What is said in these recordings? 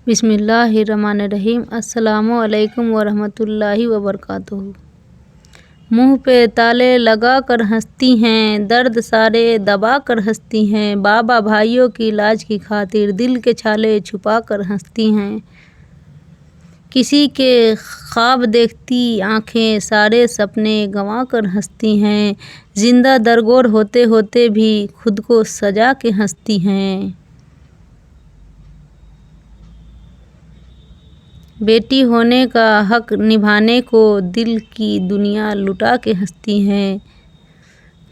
बिस्मिल्लाहिर्रहमानिर्रहीम। अस्सलामु अलैकुम वरहमतुल्लाहि वबरकातुहू। मुँह पे ताले लगा कर हंसती हैं, दर्द सारे दबा कर हंसती हैं। बाबा भाइयों की लाज की खातिर दिल के छाले छुपा कर हंसती हैं। किसी के ख्वाब देखती आँखें सारे सपने गंवा कर हंसती हैं। जिंदा दरगोर होते होते भी खुद को सजा के हंसती हैं। बेटी होने का हक निभाने को दिल की दुनिया लुटा के हंसती हैं।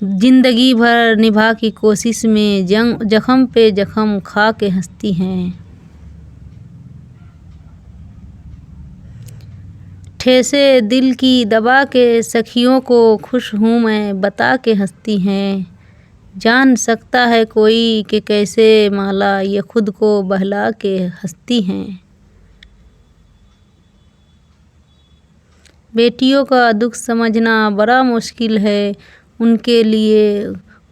जिंदगी भर निभा की कोशिश में जख्म पे जख्म खा के हंसती हैं। ठेसे दिल की दबा के सखियों को खुश हूँ मैं बता के हंसती हैं। जान सकता है कोई कि कैसे माला ये खुद को बहला के हंसती हैं। बेटियों का दुख समझना बड़ा मुश्किल है। उनके लिए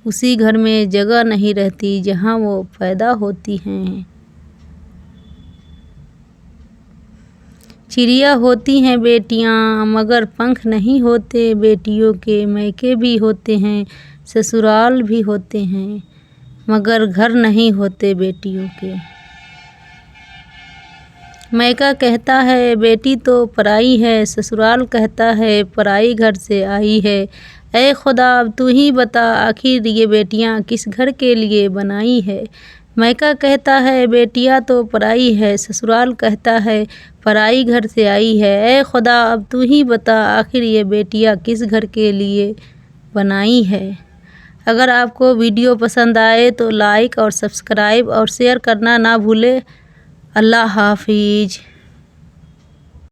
उसी घर में जगह नहीं रहती जहाँ वो पैदा होती हैं। चिड़िया होती हैं बेटियाँ मगर पंख नहीं होते। बेटियों के मैके भी होते हैं, ससुराल भी होते हैं, मगर घर नहीं होते बेटियों के। मैका कहता है बेटी तो पराई है, ससुराल कहता है पराई घर से आई है। ऐ खुदा अब तू ही बता आखिर ये बेटियां किस घर के लिए बनाई है। मैका कहता है बेटियां तो पराई है, ससुराल कहता है पराई घर से आई है। ऐ खुदा अब तू ही बता आखिर ये बेटियां किस घर के लिए बनाई है। अगर आपको वीडियो पसंद आए तो लाइक और सब्सक्राइब और शेयर करना ना भूले। अल्लाह हाफिज।